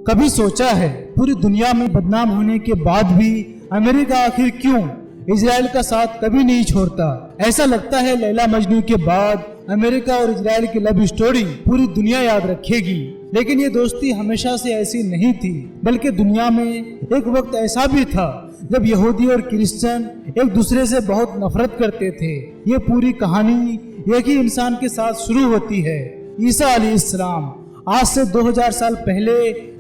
कभी सोचा है पूरी दुनिया में बदनाम होने के बाद भी अमेरिका आखिर क्यों इजराइल का साथ कभी नहीं छोड़ता? ऐसा लगता है लैला मजनू के बाद अमेरिका और इजराइल की लव स्टोरी पूरी दुनिया याद रखेगी। लेकिन ये दोस्ती हमेशा से ऐसी नहीं थी, बल्कि दुनिया में एक वक्त ऐसा भी था जब यहूदी और क्रिश्चियन एक दूसरे से बहुत नफरत करते थे। ये पूरी कहानी एक ही इंसान के साथ शुरू होती है, ईसा अलैहिस्सलाम। आज से 2000 साल पहले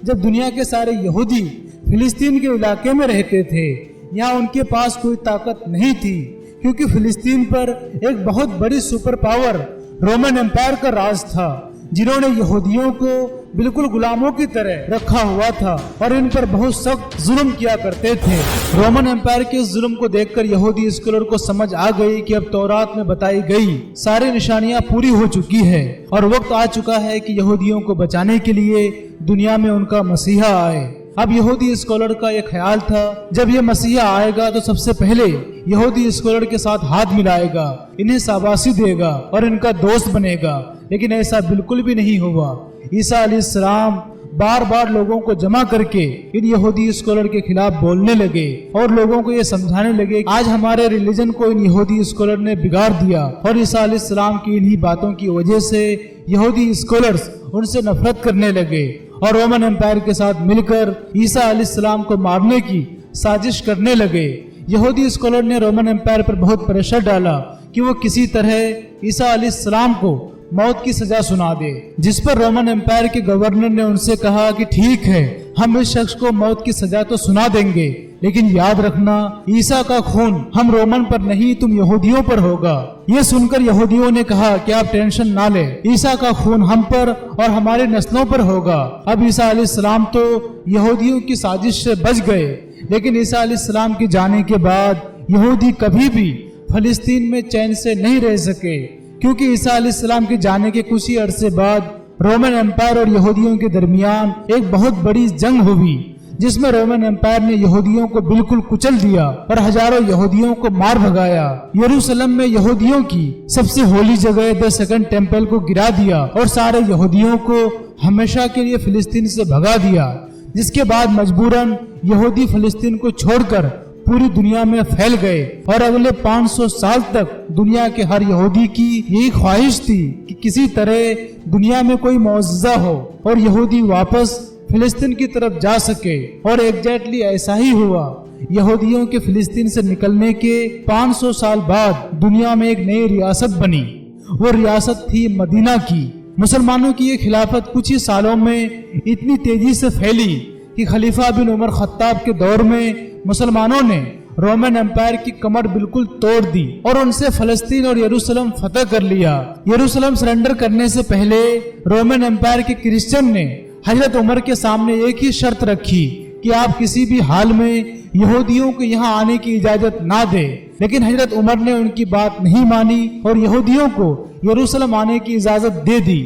जब दुनिया के सारे यहूदी फिलिस्तीन के इलाके में रहते थे, यहाँ उनके पास कोई ताकत नहीं थी, क्योंकि फिलिस्तीन पर एक बहुत बड़ी सुपर पावर रोमन एम्पायर का राज था, जिन्होंने यहूदियों को बिल्कुल गुलामों की तरह रखा हुआ था और इन पर बहुत सख्त जुल्म किया करते थे। रोमन एम्पायर के इस जुल्म को देखकर यहूदी स्कॉलर को समझ आ गई कि अब तौरात में बताई गई सारी निशानियां पूरी हो चुकी है और वक्त आ चुका है कि यहूदियों को बचाने के लिए दुनिया में उनका मसीहा आए। अब यहूदी स्कॉलर का ये ख्याल था, जब ये मसीहा आएगा तो सबसे पहले यहूदी स्कॉलर के साथ हाथ मिलाएगा, इन्हें शाबाशी देगा और इनका दोस्त बनेगा। लेकिन ऐसा बिल्कुल भी नहीं हुआ। ईसा अलैहिस्सलाम बार बार लोगों को जमा करके इन यहूदी स्कॉलर के खिलाफ बोलने लगे और लोगों को ये समझाने लगे आज हमारे रिलीजन को इन यहूदी स्कॉलर ने बिगाड़ दिया और ईसा अलैहिस्सलाम की इन्हीं बातों की वजह से यहूदी स्कॉलर्स उनसे नफरत करने लगे और रोमन एम्पायर के साथ मिलकर ईसा अलैहिस्सलाम को मारने की साजिश करने लगे। यहूदी स्कॉलर ने रोमन एम्पायर पर बहुत प्रेशर डाला कि वो किसी तरह ईसा अलैहिस्सलाम को मौत की सजा सुना दे, जिस पर रोमन एम्पायर के गवर्नर ने उनसे कहा कि ठीक है, हम इस शख्स को मौत की सजा तो सुना देंगे, लेकिन याद रखना ईसा का खून हम रोमन पर नहीं तुम यहूदियों पर होगा। ये सुनकर यहूदियों ने कहा कि आप टेंशन ना ले, ईसा का खून हम पर और हमारे नस्लों पर होगा। अब ईसा अलैहिस्सलाम तो यहूदियों की साजिश से बच गए, लेकिन ईसा अलैहिस्सलाम के जाने के बाद यहूदी कभी भी फिलिस्तीन में चैन से नहीं रह सके, क्योंकि ईसा अलैहिस्सलाम के जाने के कुछ ही अरसे बाद रोमन एम्पायर और यहूदियों के दरमियान एक बहुत बड़ी जंग हुई, जिसमें रोमन एम्पायर ने यहूदियों को बिल्कुल कुचल दिया और हजारों यहूदियों को मार भगाया। यरूशलेम में यहूदियों की सबसे होली जगह द सेकंड टेम्पल को गिरा दिया और सारे यहूदियों को हमेशा के लिए फिलिस्तीन से भगा दिया, जिसके बाद मजबूरन यहूदी फिलिस्तीन को छोड़कर पूरी दुनिया में फैल गए और अगले 500 साल तक दुनिया के हर यहूदी की यही ख्वाहिश थी कि किसी तरह दुनिया में कोई मौजज़ा हो और यहूदी वापस फिलिस्तीन की तरफ जा सके। और एग्जैक्टली ऐसा ही हुआ। यहूदियों के फिलिस्तीन से निकलने के 500 साल बाद दुनिया में एक नई रियासत बनी। वो रियासत थी मदीना की। मुसलमानों की ये खिलाफत कुछ ही सालों में इतनी तेजी से फैली कि खलीफा बिन उमर खत्ताब के दौर में मुसलमानों ने रोमन एम्पायर की कमर बिल्कुल तोड़ दी और उनसे फलस्तीन और यरूशलेम फतह कर लिया। यरूशलेम सरेंडर करने से पहले रोमन एम्पायर के क्रिश्चियन ने हजरत उमर के सामने एक ही शर्त रखी कि आप किसी भी हाल में यहूदियों को यहाँ आने की इजाजत ना दे, लेकिन हजरत उमर ने उनकी बात नहीं मानी और यहूदियों को यरूशलेम आने की इजाजत दे दी।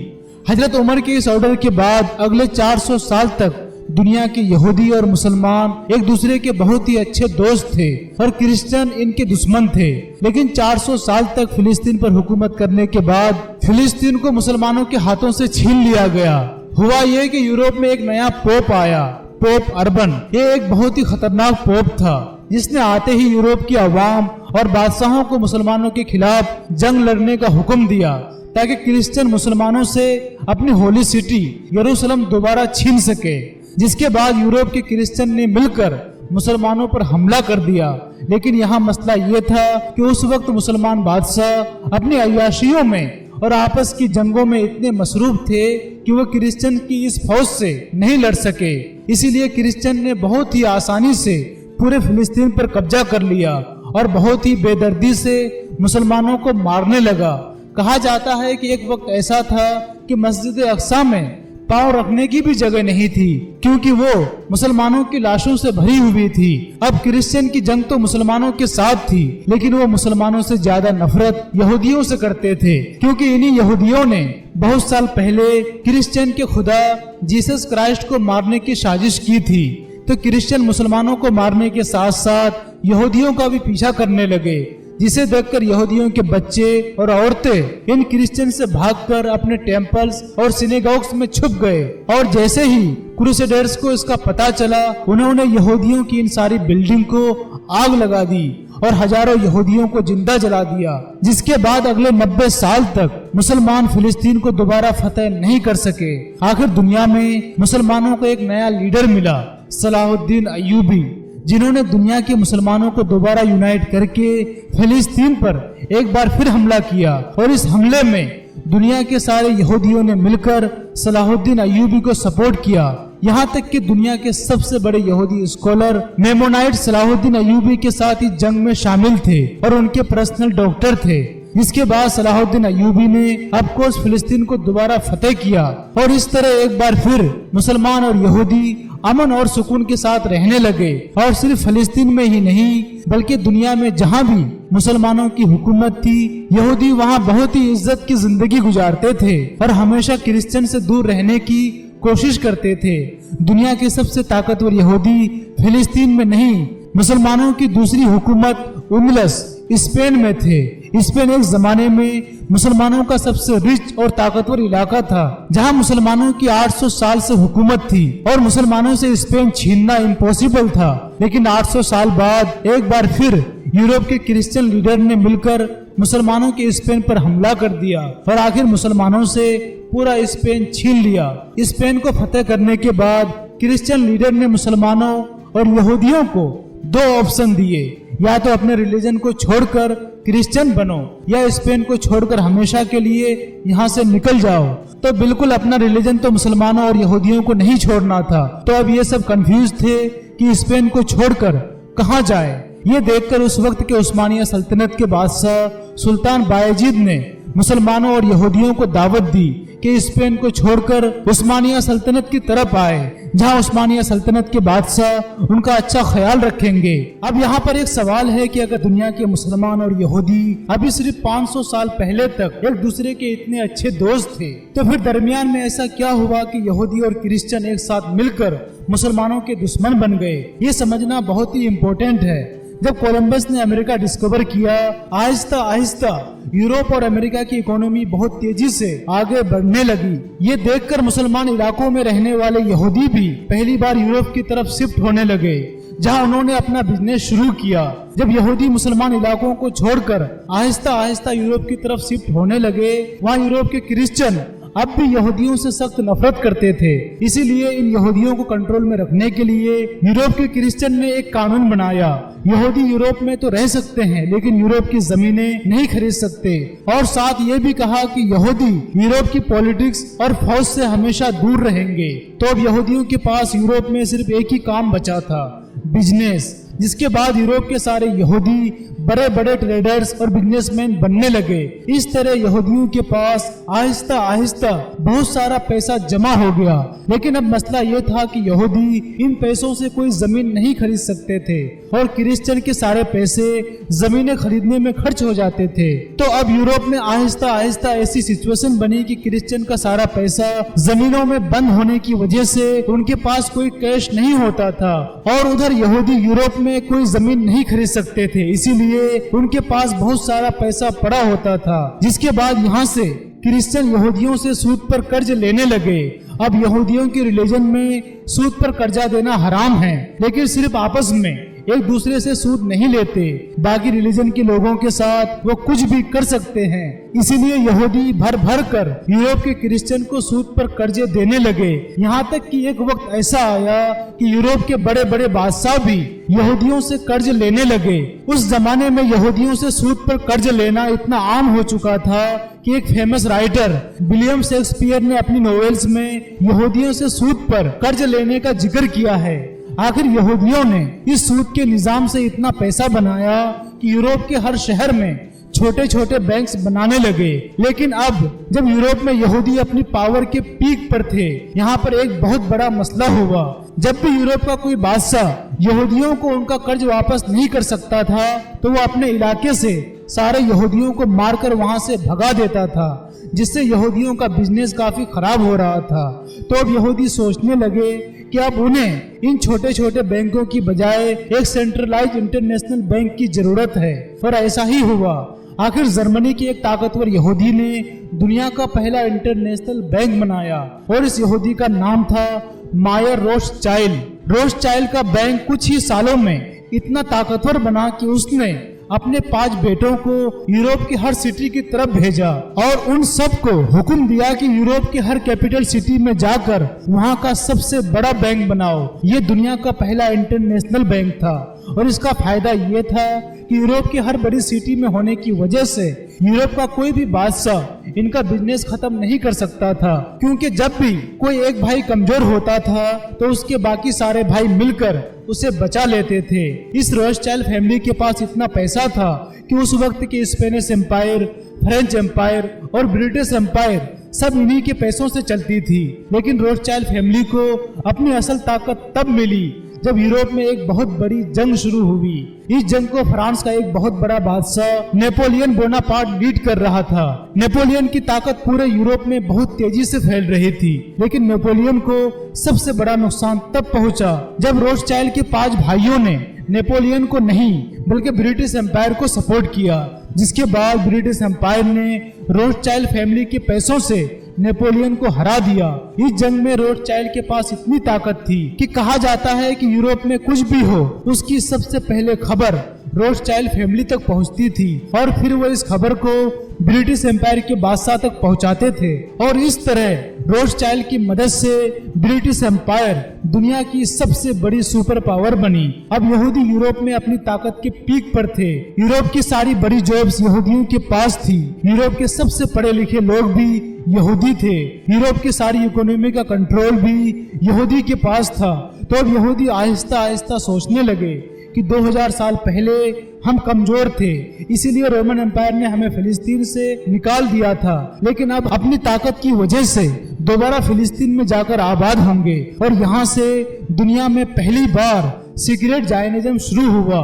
हजरत उमर के इस ऑर्डर के बाद अगले 400 साल तक दुनिया के यहूदी और मुसलमान एक दूसरे के बहुत ही अच्छे दोस्त थे और क्रिश्चियन इनके दुश्मन थे। लेकिन 400 साल तक फिलिस्तीन पर हुकूमत करने के बाद फिलिस्तीन को मुसलमानों के हाथों से छीन लिया गया। हुआ यह कि यूरोप में एक नया पोप आया, पोप अर्बन। ये एक बहुत ही खतरनाक पोप था, जिसने आते ही यूरोप की अवाम और बादशाहों को मुसलमानों के खिलाफ जंग लड़ने का हुक्म दिया, ताकि क्रिश्चियन मुसलमानों से अपनी होली सिटी यरूशलेम दोबारा छीन सके। जिसके बाद यूरोप के क्रिश्चियन ने मिलकर मुसलमानों पर हमला कर दिया। लेकिन यहाँ मसला ये था कि उस वक्त मुसलमान बादशाह अपनी अय्याशियों में और आपस की जंगों में इतने मसरूफ थे कि वो क्रिश्चियन की इस फौज से नहीं लड़ सके। इसीलिए क्रिश्चियन ने बहुत ही आसानी से पूरे फिलिस्तीन पर कब्जा कर लिया और बहुत ही बेदर्दी से मुसलमानों को मारने लगा। कहा जाता है कि एक वक्त ऐसा था कि मस्जिद अक्सा में पांव रखने की भी जगह नहीं थी, क्योंकि वो मुसलमानों की लाशों से भरी हुई थी। अब क्रिश्चियन की जंग तो मुसलमानों के साथ थी, लेकिन वो मुसलमानों से ज्यादा नफरत यहूदियों से करते थे, क्योंकि इन्हीं यहूदियों ने बहुत साल पहले क्रिश्चियन के खुदा जीसस क्राइस्ट को मारने की साजिश की थी। तो क्रिश्चियन मुसलमानों को मारने के साथ साथ यहूदियों का भी पीछा करने लगे, जिसे देखकर यहूदियों के बच्चे और औरतें इन क्रिश्चियन से भागकर अपने टेम्पल्स और सिनेगॉग्स में छुप गए। और जैसे ही क्रूसेडर्स को इसका पता चला, उन्होंने यहूदियों की इन सारी बिल्डिंग को आग लगा दी और हजारों यहूदियों को जिंदा जला दिया, जिसके बाद अगले 90 साल तक मुसलमान फिलिस्तीन को दोबारा फतेह नहीं कर सके। आखिर दुनिया में मुसलमानों को एक नया लीडर मिला, सलाहुद्दीन अय्यूबी, जिन्होंने दुनिया के मुसलमानों को दोबारा यूनाइट करके फिलिस्तीन पर एक बार फिर हमला किया। और इस हमले में दुनिया के सारे यहूदियों ने मिलकर सलाहुद्दीन अय्यूबी को सपोर्ट किया। यहाँ तक कि दुनिया के सबसे बड़े यहूदी स्कॉलर मेमोनाइट सलाहुद्दीन अय्यूबी के साथ इस जंग में शामिल थे और उनके पर्सनल डॉक्टर थे। इसके बाद सलाहुद्दीन अय्यूबी ने ऑफ कोर्स फिलिस्तीन को दोबारा फतेह किया और इस तरह एक बार फिर मुसलमान और यहूदी अमन और सुकून के साथ रहने लगे। और सिर्फ फिलिस्तीन में ही नहीं बल्कि दुनिया में जहाँ भी मुसलमानों की हुकूमत थी, यहूदी वहाँ बहुत ही इज्जत की जिंदगी गुजारते थे और हमेशा क्रिश्चियन से दूर रहने की कोशिश करते थे। दुनिया के सबसे ताकतवर यहूदी फिलिस्तीन में नहीं, मुसलमानों की दूसरी हुकूमत उमलस स्पेन में थे। स्पेन एक जमाने में मुसलमानों का सबसे रिच और ताकतवर इलाका था, जहां मुसलमानों की 800 साल से हुकूमत थी और मुसलमानों से स्पेन छीनना इम्पॉसिबल था। लेकिन 800 साल बाद एक बार फिर यूरोप के क्रिश्चियन लीडर ने मिलकर मुसलमानों के स्पेन पर हमला कर दिया और आखिर मुसलमानों से पूरा स्पेन छीन लिया। स्पेन को फतेह करने के बाद क्रिश्चियन लीडर ने मुसलमानों और यहूदियों को 2 ऑप्शन दिए, या तो अपने रिलीजन को छोड़कर क्रिश्चियन बनो या स्पेन को छोड़कर हमेशा के लिए यहाँ से निकल जाओ। तो बिल्कुल अपना रिलीजन तो मुसलमानों और यहूदियों को नहीं छोड़ना था। तो अब ये सब कंफ्यूज थे कि स्पेन को छोड़कर कहाँ जाए। ये देखकर उस वक्त के उस्मानिया सल्तनत के बादशाह सुल्तान बायजीद ने मुसलमानों और यहूदियों को दावत दी कि स्पेन को छोड़कर उस्मानिया सल्तनत की तरफ आए, जहां उस्मानिया सल्तनत के बादशाह उनका अच्छा ख्याल रखेंगे। अब यहाँ पर एक सवाल है कि अगर दुनिया के मुसलमान और यहूदी अभी सिर्फ 500 साल पहले तक एक दूसरे के इतने अच्छे दोस्त थे, तो फिर दरमियान में ऐसा क्या हुआ कि यहूदी और क्रिश्चियन एक साथ मिलकर मुसलमानों के दुश्मन बन गए? ये समझना बहुत ही इम्पोर्टेंट है। जब कोलंबस ने अमेरिका डिस्कवर किया, आहिस्ता आहिस्ता यूरोप और अमेरिका की इकोनॉमी बहुत तेजी से आगे बढ़ने लगी। ये देखकर मुसलमान इलाकों में रहने वाले यहूदी भी पहली बार यूरोप की तरफ शिफ्ट होने लगे, जहां उन्होंने अपना बिजनेस शुरू किया। जब यहूदी मुसलमान इलाकों को छोड़कर आहिस्ता आहिस्ता यूरोप की तरफ शिफ्ट होने लगे, वहाँ यूरोप के क्रिश्चियन अब भी यहूदियों से सख्त नफरत करते थे। इसीलिए इन यहूदियों को कंट्रोल में रखने के लिए यूरोप के क्रिश्चियन ने एक कानून बनाया। यहूदी यूरोप में तो रह सकते हैं लेकिन यूरोप की जमीनें नहीं खरीद सकते। और साथ ये भी कहा कि यहूदी यूरोप की पॉलिटिक्स और फौज से हमेशा दूर रहेंगे। तो अब यहूदियों के पास यूरोप में सिर्फ एक ही काम बचा था, बिजनेस। जिसके बाद यूरोप के सारे यहूदी बड़े बड़े ट्रेडर्स और बिजनेसमैन बनने लगे। इस तरह यहूदियों के पास आहिस्ता आहिस्ता बहुत सारा पैसा जमा हो गया। लेकिन अब मसला ये था कि यहूदी इन पैसों से कोई जमीन नहीं खरीद सकते थे और क्रिश्चियन के सारे पैसे जमीनें खरीदने में खर्च हो जाते थे। तो अब यूरोप में आहिस्ता आहिस्ता ऐसी सिचुएशन बनी कि क्रिश्चियन का सारा पैसा जमीनों में बंद होने की वजह से उनके पास कोई कैश नहीं होता था और उधर यहूदी यूरोप में कोई जमीन नहीं खरीद सकते थे, इसीलिए उनके पास बहुत सारा पैसा पड़ा होता था। जिसके बाद यहाँ से क्रिश्चियन यहूदियों से सूद पर कर्ज लेने लगे। अब यहूदियों के रिलीजन में सूद पर कर्जा देना हराम है, लेकिन सिर्फ आपस में एक दूसरे से सूद नहीं लेते। बाकी रिलीजन के लोगों के साथ वो कुछ भी कर सकते हैं। इसीलिए यहूदी भर भर कर यूरोप के क्रिश्चियन को सूद पर कर्जे देने लगे। यहाँ तक कि एक वक्त ऐसा आया कि यूरोप के बड़े बड़े बादशाह भी यहूदियों से कर्ज लेने लगे। उस जमाने में यहूदियों से सूद पर कर्ज लेना इतना आम हो चुका था कि एक फेमस राइटर विलियम शेक्सपियर ने अपनी नॉवेल्स में यहूदियों से सूद पर कर्ज लेने का जिक्र किया है। आखिर यहूदियों ने इस सूद के निजाम से इतना पैसा बनाया कि यूरोप के हर शहर में छोटे छोटे बैंक्स बनाने लगे। लेकिन अब जब यूरोप में यहूदी अपनी पावर के पीक पर थे, यहाँ पर एक बहुत बड़ा मसला हुआ। जब भी यूरोप का कोई बादशाह यहूदियों को उनका कर्ज वापस नहीं कर सकता था, तो वो अपने इलाके से सारे यहूदियों को मारकर वहां से भगा देता था, جس سے یہودیوں کا بزنس کافی خراب ہو رہا تھا۔ تو اب یہودی سوچنے لگے کہ اب انہیں ان چھوٹے چھوٹے بینکوں کی بجائے ایک سینٹرلائز انٹرنیشنل بینک کی ضرورت ہے، اور ایسا ہی ہوا۔ آخر جرمنی کے ایک طاقتور یہودی نے دنیا کا پہلا انٹرنیشنل بینک بنایا، اور اس یہودی کا نام تھا مائر روتھشائلڈ۔ روتھشائلڈ کا بینک کچھ ہی سالوں میں اتنا طاقتور بنا کہ اس نے اپنے 5 بیٹوں کو یورپ کی ہر سٹی کی طرف بھیجا، اور ان سب کو حکم دیا کہ یورپ کی ہر کیپٹل سٹی میں جا کر وہاں کا سب سے بڑا بینک بناؤ۔ یہ دنیا کا پہلا انٹرنیشنل بینک تھا، اور اس کا فائدہ یہ تھا کہ یورپ کی ہر بڑی سٹی میں ہونے کی وجہ سے یورپ کا کوئی بھی بادشاہ ان کا بزنس ختم نہیں کر سکتا تھا، کیونکہ جب بھی کوئی ایک بھائی کمزور ہوتا تھا تو اس کے باقی سارے بھائی مل کر اسے بچا لیتے تھے۔ اس روتھشائلڈ فیملی کے پاس اتنا پیسہ تھا کہ اس وقت کے اسپینش امپائر، فرینچ امپائر اور برٹش امپائر سب انہی کے پیسوں سے چلتی تھی۔ لیکن روتھشائلڈ فیملی کو اپنی اصل طاقت تب ملی جب یورپ میں ایک بہت بڑی جنگ شروع ہوئی۔ اس جنگ کو فرانس کا ایک بہت بڑا بادشاہ نیپولین بوناپارٹ لیڈ کر رہا تھا۔ نیپولین کی طاقت پورے یورپ میں بہت تیزی سے پھیل رہی تھی، لیکن نیپولین کو سب سے بڑا نقصان تب پہنچا جب روتھشائلڈ کے 5 بھائیوں نے نیپولین کو نہیں بلکہ برٹش امپائر کو سپورٹ کیا، جس کے بعد برٹش امپائر نے روتھشائلڈ فیملی کے پیسوں سے نیپولین کو ہرا دیا۔ اس جنگ میں روتھشائلڈ کے پاس اتنی طاقت تھی کہ کہا جاتا ہے کہ یورپ میں کچھ بھی ہو اس کی سب سے پہلے خبر روتھشائلڈ فیملی تک پہنچتی تھی، اور پھر وہ اس خبر کو برٹش امپائر کے بادشاہ تک پہنچاتے تھے، اور اس طرح روتھشائلڈ کی مدد سے برٹش امپائر دنیا کی سب سے بڑی سپر پاور بنی۔ اب یہودی یورپ میں اپنی طاقت کے پیک پر تھے۔ یورپ کی ساری بڑی جابز یہودیوں کے پاس تھی۔ یورپ کے سب سے پڑھے لکھے لوگ بھی یہودی تھے۔ یورپ کی ساری اکانومی کا کنٹرول بھی یہودی کے پاس تھا۔ تو اب یہودی آہستہ آہستہ سوچنے لگے کہ 2000 سال پہلے ہم کمزور تھے، اسی لیے رومن امپائر نے ہمیں فلسطین سے نکال دیا تھا، لیکن اب اپنی طاقت کی وجہ سے دوبارہ فلسطین میں جا کر آباد ہوں گے، اور یہاں سے دنیا میں پہلی بار سیکریٹ زائنزم شروع ہوا۔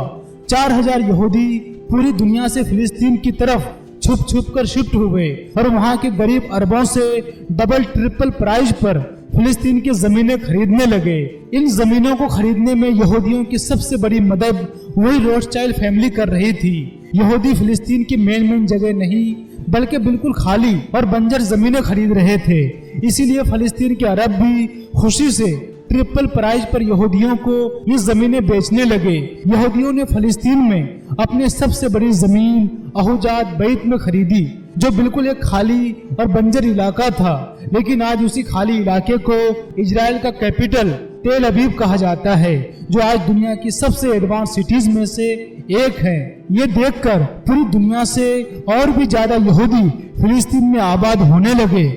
4000 یہودی پوری دنیا سے فلسطین کی طرف چھپ چھپ کر شفٹ ہوئے، اور وہاں کے غریب عربوں سے ڈبل ٹرپل پرائز پر فلسطین کی زمینیں خریدنے لگے۔ ان زمینوں کو خریدنے میں یہودیوں کی سب سے بڑی مدد وہی روتھشائلڈ فیملی کر رہی تھی۔ یہودی فلسطین کی مین جگہ نہیں بلکہ بالکل خالی اور بنجر زمینیں خرید رہے تھے، اسی لیے فلسطین کے عرب بھی خوشی سے ٹرپل پرائز پر یہودیوں کو یہ زمینیں بیچنے لگے۔ یہودیوں نے فلسطین میں اپنے سب سے بڑی زمین اہوجات بیت میں خریدی، جو بالکل ایک خالی اور بنجر علاقہ تھا، لیکن آج اسی خالی علاقے کو اسرائیل کا کیپٹل تیل ابیب کہا جاتا ہے، جو آج دنیا کی سب سے ایڈوانس سٹیز میں سے ایک ہے۔ یہ دیکھ کر پوری دنیا سے اور بھی زیادہ یہودی فلسطین میں آباد ہونے لگے،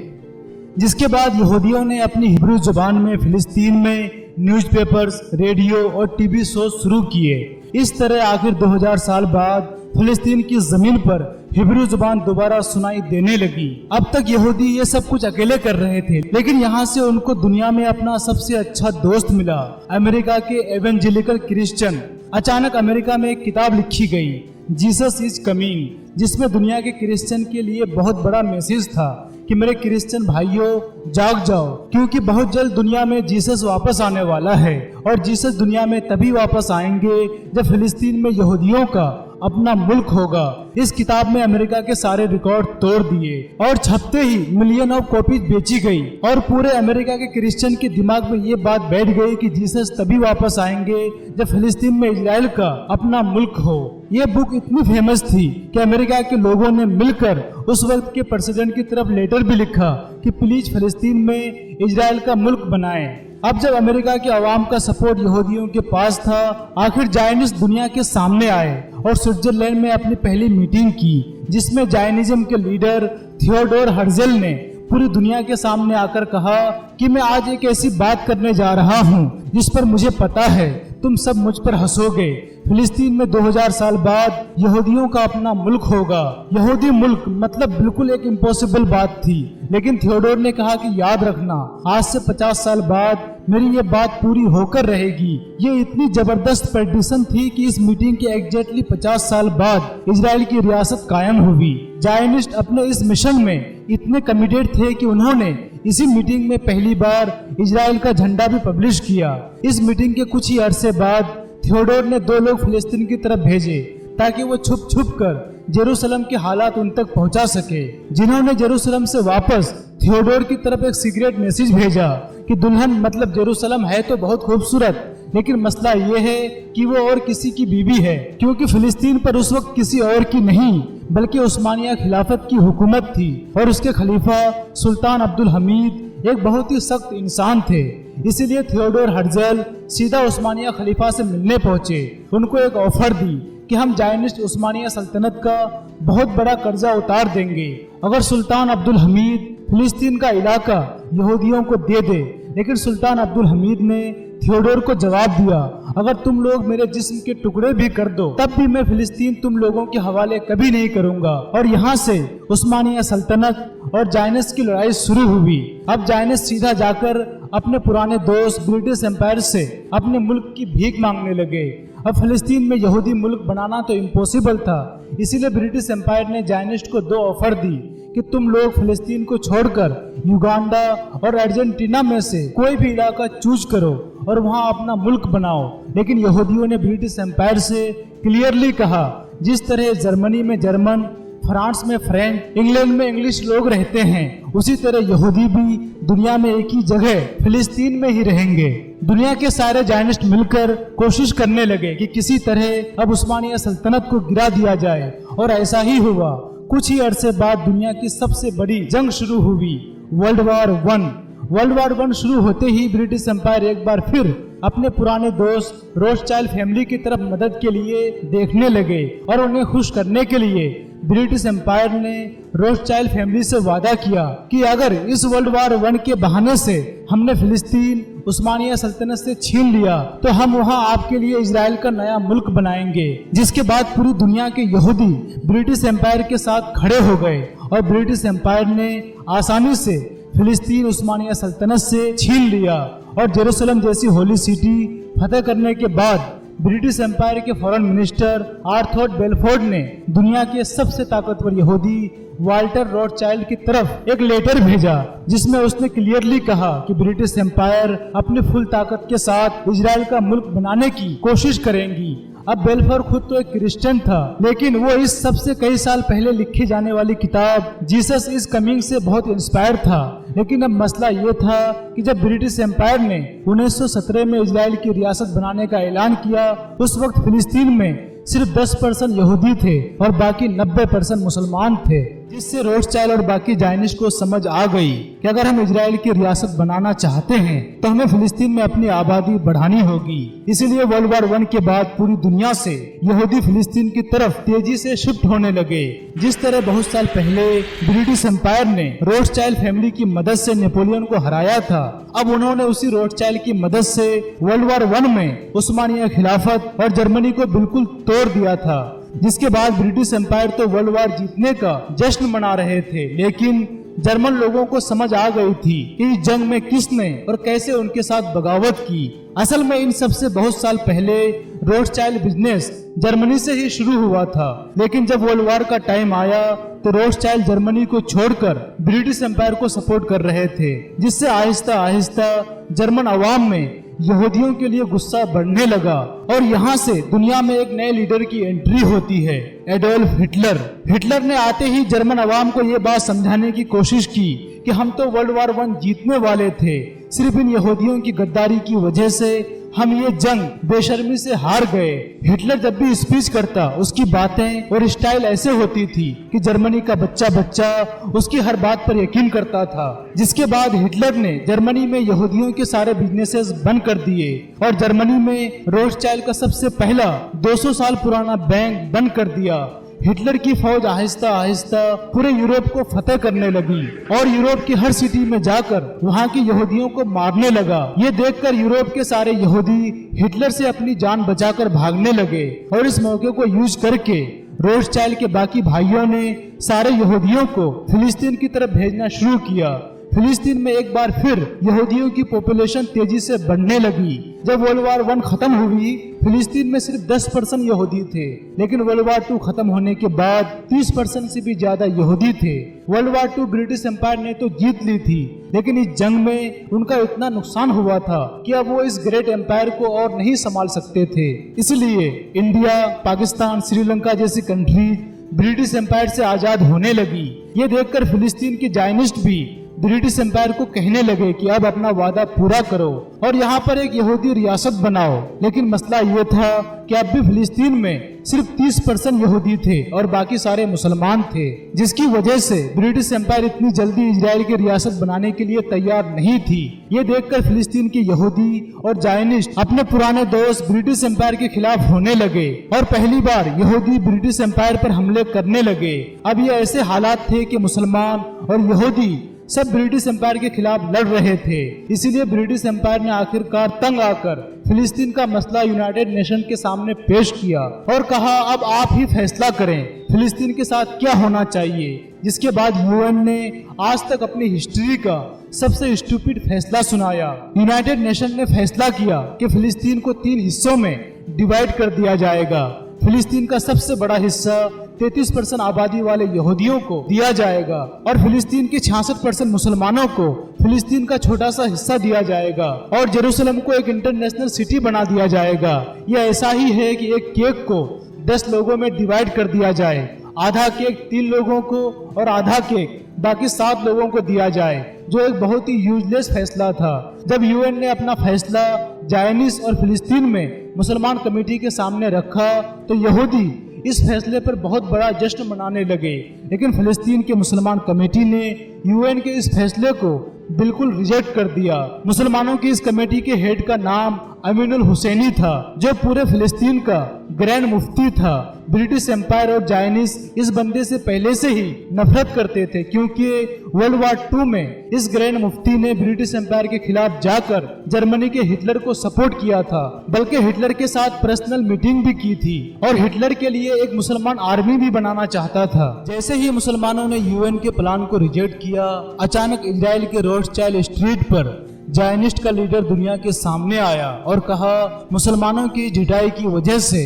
جس کے بعد یہودیوں نے اپنی ہبرو زبان میں فلسطین میں نیوز پیپرز، ریڈیو اور ٹی وی شوز شروع کیے۔ اس طرح آخر 2000 سال بعد فلسطین کی زمین پر ہبرو زبان دوبارہ سنائی دینے لگی۔ اب تک یہودی یہ سب کچھ اکیلے کر رہے تھے، لیکن یہاں سے ان کو دنیا میں اپنا سب سے اچھا دوست ملا، امریکہ کے ایونجیلیکل کرسچن۔ اچانک امریکہ میں ایک کتاب لکھی گئی، جیسس از کمنگ، جس میں دنیا کے کرسچن کے لیے بہت بڑا میسیج تھا کہ میرے کرسچن بھائیوں جاگ جاؤ، کیونکہ بہت جلد دنیا میں جیسس واپس آنے والا ہے، اور جیسس دنیا میں تبھی واپس آئیں گے جب فلسطین میں یہودیوں کا اپنا ملک ہوگا۔ اس کتاب میں امریکہ کے سارے ریکارڈ توڑ دیے، اور چھپتے ہی ملین آف کاپیز بیچی گئی، اور پورے امریکہ کے کرسچن کے دماغ میں یہ بات بیٹھ گئی کہ جیسس تبھی واپس آئیں گے جب فلسطین میں اسرائیل کا اپنا ملک ہو۔ یہ بک اتنی فیمس تھی کہ امریکہ کے لوگوں نے مل کر اس وقت کے پریزیڈنٹ کی طرف لیٹر بھی لکھا کہ پلیز فلسطین میں اسرائیل کا ملک بنائیں۔ اب جب امریکہ کے عوام کا سپورٹ یہودیوں کے پاس تھا، آخر زائنسٹ دنیا کے سامنے آئے اور سوئٹزرلینڈ میں اپنی پہلی میٹنگ کی، جس میں زائنزم کے لیڈر تھیوڈور ہرزل نے پوری دنیا کے سامنے آ کر کہا کہ میں آج ایک ایسی بات کرنے جا رہا ہوں جس پر مجھے پتا ہے तुम सब मुझ पर हंसोगे। फिलिस्तीन में 2000 साल बाद यहूदियों का अपना मुल्क होगा। यहूदी मुल्क मतलब बिल्कुल एक इम्पॉसिबल बात थी, लेकिन थियोडोर ने कहा कि याद रखना, आज से 50 साल बाद मेरी ये बात पूरी होकर रहेगी। ये इतनी जबरदस्त प्रेडिक्शन थी कि इस मीटिंग के एग्जैक्टली 50 साल बाद इजराइल की रियासत कायम हुई। जायनिस्ट अपने इस मिशन में इतने कमिटेड थे कि उन्होंने इसी मीटिंग में पहली बार इजराइल का झंडा भी पब्लिश किया। इस मीटिंग के कुछ ही अरसे बाद थियोडोर ने 2 लोग फिलिस्तीन की तरफ भेजे ताकि वो छुप छुप कर जेरूसलम के हालात उन तक पहुंचा सके, जिन्होंने जेरूसलम से वापस थियोडोर की तरफ एक सीक्रेट मैसेज भेजा कि दुल्हन मतलब जेरूसलम है तो बहुत खूबसूरत, लेकिन मसला ये है कि वो और किसी की बीवी है, क्योंकि फिलिस्तीन पर उस वक्त किसी और की नहीं बल्कि उस्मानिया खिलाफत की हुकूमत थी और उसके खलीफा सुल्तान अब्दुल हमीद एक बहुत ही सख्त इंसान थे। इसीलिए थियोडोर हर्जल सीधा उस्मानिया खलीफा से मिलने पहुंचे। उनको एक ऑफर दी कि हम जायनिस्ट उस्मानिया सल्तनत का बहुत बड़ा कर्जा उतार देंगे अगर सुल्तान अब्दुल हमीद फिलिस्तीन का इलाका यहूदियों को दे दे। लेकिन सुल्तान अब्दुल हमीद ने थियोडोर को जवाब दिया, अगर तुम लोग मेरे जिस्म के टुकड़े भी कर दो तब भी मैं फिलिस्तीन तुम लोगों के हवाले कभी नहीं करूंगा। और यहाँ से उस्मानिया सल्तनत और जायनिस्ट की लड़ाई शुरू हुई। अब जायनिस्ट सीधा जाकर अपने पुराने दोस्त ब्रिटिश एम्पायर से अपने मुल्क की भीख मांगने लगे। अब फिलिस्तीन में यहूदी मुल्क बनाना तो इम्पॉसिबल था, इसीलिए ब्रिटिश एम्पायर ने जायनिस्ट को 2 ऑफर दी कि तुम लोग फिलिस्तीन को छोड़कर युगांडा और अर्जेंटीना में से कोई भी इलाका चूज करो और वहां अपना मुल्क बनाओ। लेकिन यहूदियों ने ब्रिटिश एम्पायर से क्लियरली कहा, जिस तरह जर्मनी में जर्मन, फ्रांस में फ्रेंच, इंग्लैंड में इंग्लिश लोग रहते हैं, उसी तरह यहूदी भी दुनिया में एक ही जगह फिलिस्तीन में ही रहेंगे। दुनिया के सारे जायनिस्ट मिलकर कोशिश करने लगे कि किसी तरह अब उस्मानिया सल्तनत को गिरा दिया जाए, और ऐसा ही हुआ। कुछ ही अरसे बाद दुनिया की सबसे बड़ी जंग शुरू हुई, वर्ल्ड वार 1। वर्ल्ड वार 1 शुरू होते ही ब्रिटिश एम्पायर एक बार फिर अपने पुराने दोस्त रोथस्चाइल्ड फैमिली की तरफ मदद के लिए देखने लगे, और उन्हें खुश करने के लिए ब्रिटिश एम्पायर ने रोथस्चाइल्ड फैमिली से वादा किया कि अगर इस वर्ल्ड वार 1 के बहाने से हमने फिलिस्तीन उस्मानिया सल्तनत से छीन लिया तो हम वहां आपके लिए इजराइल का नया मुल्क बनाएंगे। जिसके बाद पूरी दुनिया के यहूदी ब्रिटिश एम्पायर के साथ खड़े हो गए और ब्रिटिश एम्पायर ने आसानी से फिलिस्तीन उस्मानिया सल्तनत से छीन लिया। और जेरूसलम जैसी होली सिटी फतेह करने के बाद ब्रिटिश एम्पायर के फॉरेन मिनिस्टर आर्थर बेलफोर्ड ने दुनिया के सबसे ताकतवर यहूदी वाल्टर रोथस्चाइल्ड की तरफ एक लेटर भेजा, जिसमें उसने क्लियरली कहा कि ब्रिटिश एम्पायर अपनी फुल ताकत के साथ इजराइल का मुल्क बनाने की कोशिश करेंगी। अब बेलफोर खुद तो एक क्रिश्चियन था, लेकिन वो इस सबसे कई साल पहले लिखी जाने वाली किताब जीसस इज कमिंग से बहुत इंस्पायर था। लेकिन अब मसला ये था कि जब ब्रिटिश एम्पायर ने 1917 में इजराइल की रियासत बनाने का ऐलान किया, उस वक्त फिलिस्तीन में सिर्फ 10% यहूदी थे और बाकी 90% मुसलमान थे, जिससे रोथस्चाइल्ड और बाकी जायनिस्ट को समझ आ गई कि अगर हम इजराइल की रियासत बनाना चाहते हैं तो हमें फिलिस्तीन में अपनी आबादी बढ़ानी होगी। इसीलिए वर्ल्ड वार 1 के बाद पूरी दुनिया से यहूदी फिलिस्तीन की तरफ तेजी से शिफ्ट होने लगे। जिस तरह बहुत साल पहले ब्रिटिश एम्पायर ने रोथस्चाइल्ड फैमिली की मदद से नेपोलियन को हराया था, अब उन्होंने उसी रोथस्चाइल्ड की मदद से वर्ल्ड वार 1 में उस्मानिया खिलाफत और जर्मनी को बिल्कुल तोड़ दिया था। जिसके बाद ब्रिटिश एम्पायर तो वर्ल्ड वार जीतने का जश्न मना रहे थे, लेकिन जर्मन लोगों को समझ आ गई थी कि इस जंग में किसने और कैसे उनके साथ बगावत की। असल में इन सबसे बहुत साल पहले रोथस्चाइल्ड बिजनेस जर्मनी से ही शुरू हुआ था, लेकिन जब वर्ल्ड वार का टाइम आया तो रोथस्चाइल्ड जर्मनी को छोड़कर ब्रिटिश एम्पायर को सपोर्ट कर रहे थे, जिससे आहिस्ता आहिस्ता जर्मन अवाम में यहूदियों के लिए गुस्सा बढ़ने लगा। और यहाँ से दुनिया में एक नए लीडर की एंट्री होती है, एडोल्फ हिटलर। हिटलर ने आते ही जर्मन अवाम को ये बात समझाने की कोशिश की कि हम तो वर्ल्ड वार 1 जीतने वाले थे, सिर्फ इन यहूदियों की गद्दारी की वजह से हम ये जंग बेशर्मी से हार गए। हिटलर जब भी स्पीच करता उसकी बातें और स्टाइल ऐसे होती थी कि जर्मनी का बच्चा बच्चा उसकी हर बात पर यकीन करता था। जिसके बाद हिटलर ने जर्मनी में यहूदियों के सारे बिजनेसेस बंद कर दिए और जर्मनी में रोथस्चाइल्ड का सबसे पहला 200 साल पुराना बैंक बंद कर दिया। हिटलर की फौज आहिस्ता आहिस्ता पूरे यूरोप को फतेह करने लगी और यूरोप की हर सिटी में जाकर वहाँ के यहूदियों को मारने लगा। ये देखकर यूरोप के सारे यहूदी हिटलर से अपनी जान बचाकर भागने लगे और इस मौके को यूज करके रोथस्चाइल्ड के बाकी भाइयों ने सारे यहूदियों को फिलिस्तीन की तरफ भेजना शुरू किया। फिलिस्तीन में एक बार फिर यहूदियों की पॉपुलेशन तेजी से बढ़ने लगी। जब वर्ल्ड वार 1 खत्म हुई, फिलिस्तीन में सिर्फ 10% यहूदी थे, लेकिन वर्ल्ड वार 2 खत्म होने के बाद 30% से भी ज्यादा यहूदी थे। वर्ल्ड वार 2 ब्रिटिश एम्पायर ने तो जीत ली थी, लेकिन इस जंग में उनका इतना नुकसान हुआ था कि अब वो इस ग्रेट एम्पायर को और नहीं संभाल सकते थे। इसलिए इंडिया, पाकिस्तान, श्रीलंका जैसी कंट्रीज ब्रिटिश एम्पायर से आजाद होने लगी। ये देखकर फिलिस्तीन के जायनिस्ट भी ब्रिटिश एम्पायर को कहने लगे कि अब अपना वादा पूरा करो और यहाँ पर एक यहूदी रियासत बनाओ। लेकिन मसला ये था कि अब भी फिलिस्तीन में सिर्फ 30% यहूदी थे और बाकी सारे मुसलमान थे, जिसकी वजह से ब्रिटिश एम्पायर इतनी जल्दी इजराइल की रियासत बनाने के लिए तैयार नहीं थी। ये देखकर फिलिस्तीन के यहूदी और जायनिस्ट अपने पुराने दोस्त ब्रिटिश एम्पायर के खिलाफ होने लगे और पहली बार यहूदी ब्रिटिश एम्पायर पर हमले करने लगे। अब ये ऐसे हालात थे कि मुसलमान और यहूदी सब ब्रिटिश एम्पायर के खिलाफ लड़ रहे थे। इसीलिए ब्रिटिश एम्पायर ने आखिरकार तंग आकर फिलिस्तीन का मसला यूनाइटेड नेशन के सामने पेश किया और कहा अब आप ही फैसला करें फिलिस्तीन के साथ क्या होना चाहिए। जिसके बाद यूएन ने आज तक अपनी हिस्ट्री का सबसे स्टूपिड फैसला सुनाया। यूनाइटेड नेशन ने फैसला किया कि फिलिस्तीन को 3 हिस्सों में डिवाइड कर दिया जाएगा। फिलिस्तीन का सबसे बड़ा हिस्सा 33% आबादी वाले यहूदियों को दिया जाएगा और फिलिस्तीन के 66% मुसलमानों को फिलिस्तीन का छोटा सा हिस्सा दिया जाएगा और जेरूसलम को एक इंटरनेशनल सिटी बना दिया जाएगा। यह ऐसा ही है कि एक केक को 10 लोगों में डिवाइड कर दिया जाए, आधा केक 3 लोगों को और आधा केक बाकी 7 लोगों को दिया जाए, जो एक बहुत ही यूजलेस फैसला था। जब यूएन ने अपना फैसला जायनिस और फिलिस्तीन में मुसलमान कमेटी के सामने रखा तो यहूदी इस फैसले पर बहुत बड़ा जश्न मनाने लगे, लेकिन फिलिस्तीन के मुसलमान कमेटी ने यूएन के इस फैसले को बिल्कुल रिजेक्ट कर दिया। मुसलमानों की इस कमेटी के हेड का नाम अमीनुल हुसैनी था, जो पूरे फिलिस्तीन का ग्रैंड मुफ्ती था। ब्रिटिश एम्पायर और जायनिस इस बंदे से पहले से ही नफरत करते थे, क्योंकि वर्ल्ड वार 2 में इस ग्रैंड मुफ्ती ने ब्रिटिश एम्पायर के खिलाफ जाकर जर्मनी के हिटलर को सपोर्ट किया था, बल्कि हिटलर के साथ पर्सनल मीटिंग भी की थी और हिटलर के लिए एक मुसलमान आर्मी भी बनाना चाहता था। जैसे ही मुसलमानों ने यूएन के प्लान को रिजेक्ट किया, अचानक इजराइल के रोथस्चाइल्ड स्ट्रीट पर जायनिस्ट का लीडर दुनिया के सामने आया और कहा मुसलमानों की जिटाई की वजह से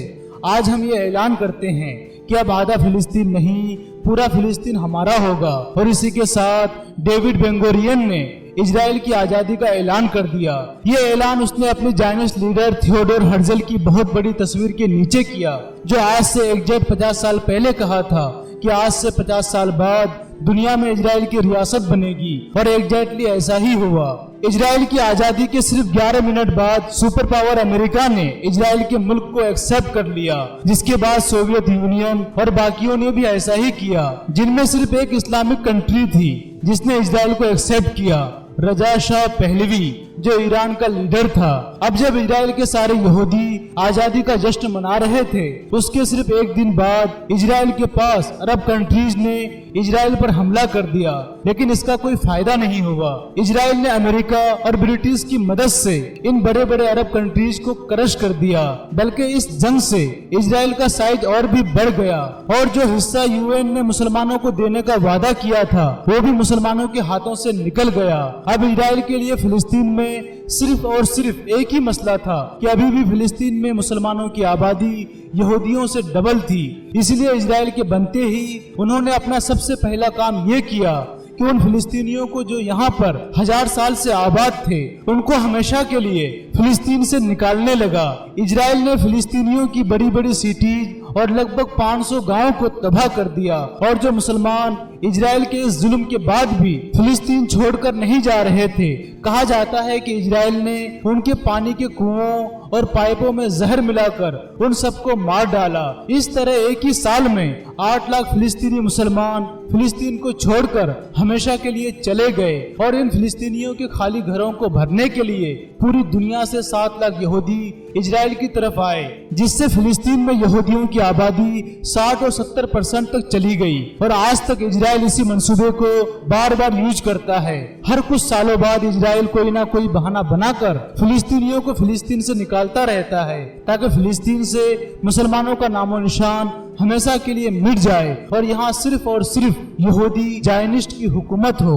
आज हम ये ऐलान करते हैं कि अब आधा फिलिस्तीन नहीं पूरा फिलिस्तीन हमारा होगा। और इसी के साथ डेविड बेंगोरियन ने इजराइल की आजादी का ऐलान कर दिया। ये ऐलान उसने अपने जायनिस्ट लीडर थियोडोर हर्जल की बहुत बड़ी तस्वीर के नीचे किया, जो आज से एग्जैक्ट 50 साल पहले कहा था कि आज से 50 साल बाद दुनिया में इजराइल की रियासत बनेगी, और एग्जैक्टली ऐसा ही हुआ। इजराइल की आजादी के सिर्फ 11 मिनट बाद सुपर पावर अमेरिका ने इजराइल के मुल्क को एक्सेप्ट कर लिया, जिसके बाद सोवियत यूनियन और बाकियों ने भी ऐसा ही किया, जिनमें सिर्फ एक इस्लामिक कंट्री थी जिसने इजराइल को एक्सेप्ट किया, रजा शाह पहलवी, जो ईरान का लीडर था। अब जब इजराइल के सारे यहूदी आजादी का जश्न मना रहे थे, उसके सिर्फ एक दिन बाद इजराइल के पास अरब कंट्रीज ने इजराइल पर हमला कर दिया, लेकिन इसका कोई फायदा नहीं हुआ। इजराइल ने अमेरिका और ब्रिटिश की मदद से इन बड़े बड़े अरब कंट्रीज को क्रश कर दिया, बल्कि इस जंग से इजराइल का साइज और भी बढ़ गया और जो हिस्सा यूएन ने मुसलमानों को देने का वादा किया था वो भी मुसलमानों के हाथों से निकल गया। अब इजराइल के लिए फिलिस्तीन में सिर्फ और सिर्फ एक ही मसला था कि अभी भी फिलिस्तीन में मुसलमानों की आबादी यहूदियों से डबल थी। इसलिए इजराइल के बनते ही उन्होंने अपना सबसे पहला काम ये किया कि उन फिलिस्तीनियों को जो यहाँ पर 1000 साल से आबाद थे, उनको हमेशा के लिए फिलिस्तीन से निकालने लगा। इजराइल ने फिलिस्तीनियों की बड़ी बड़ी सिटीज और लगभग 500 गांवों को तबाह कर दिया, और जो मुसलमान इजराइल के इस जुल्म के बाद भी फिलिस्तीन छोड़कर नहीं जा रहे थे, कहा जाता है कि इजराइल ने उनके पानी के कुओं और पाइपों में जहर मिलाकर उन सबको मार डाला। इस तरह एक ही साल में 8 लाख फिलिस्तीनी मुसलमान फिलिस्तीन को छोड़कर हमेशा के लिए चले गए, और इन फिलिस्तीनियों के खाली घरों को भरने के लिए पूरी दुनिया से 7 लाख यहूदी इजराइल की तरफ आए, जिससे फिलिस्तीन में यहूदियों की आबादी 60 और 70% तक चली गई और आज तक इजराइल इसी मंसूबे को बार बार यूज करता है। हर कुछ सालों बाद इजराइल कोई ना कोई बहाना बनाकर फिलिस्तीनियों को फिलिस्तीन से निकालता रहता है ताकि फिलिस्तीन से मुसलमानों का नामो निशान हमेशा के लिए मिट जाए और यहाँ सिर्फ और सिर्फ यहूदी जायनिस्ट की हुकूमत हो।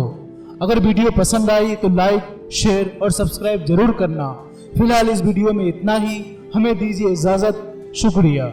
अगर वीडियो पसंद आई तो लाइक, शेयर और सब्सक्राइब जरूर करना। फिलहाल इस वीडियो में इतना ही। हमें दीजिए इजाजत। शुक्रिया।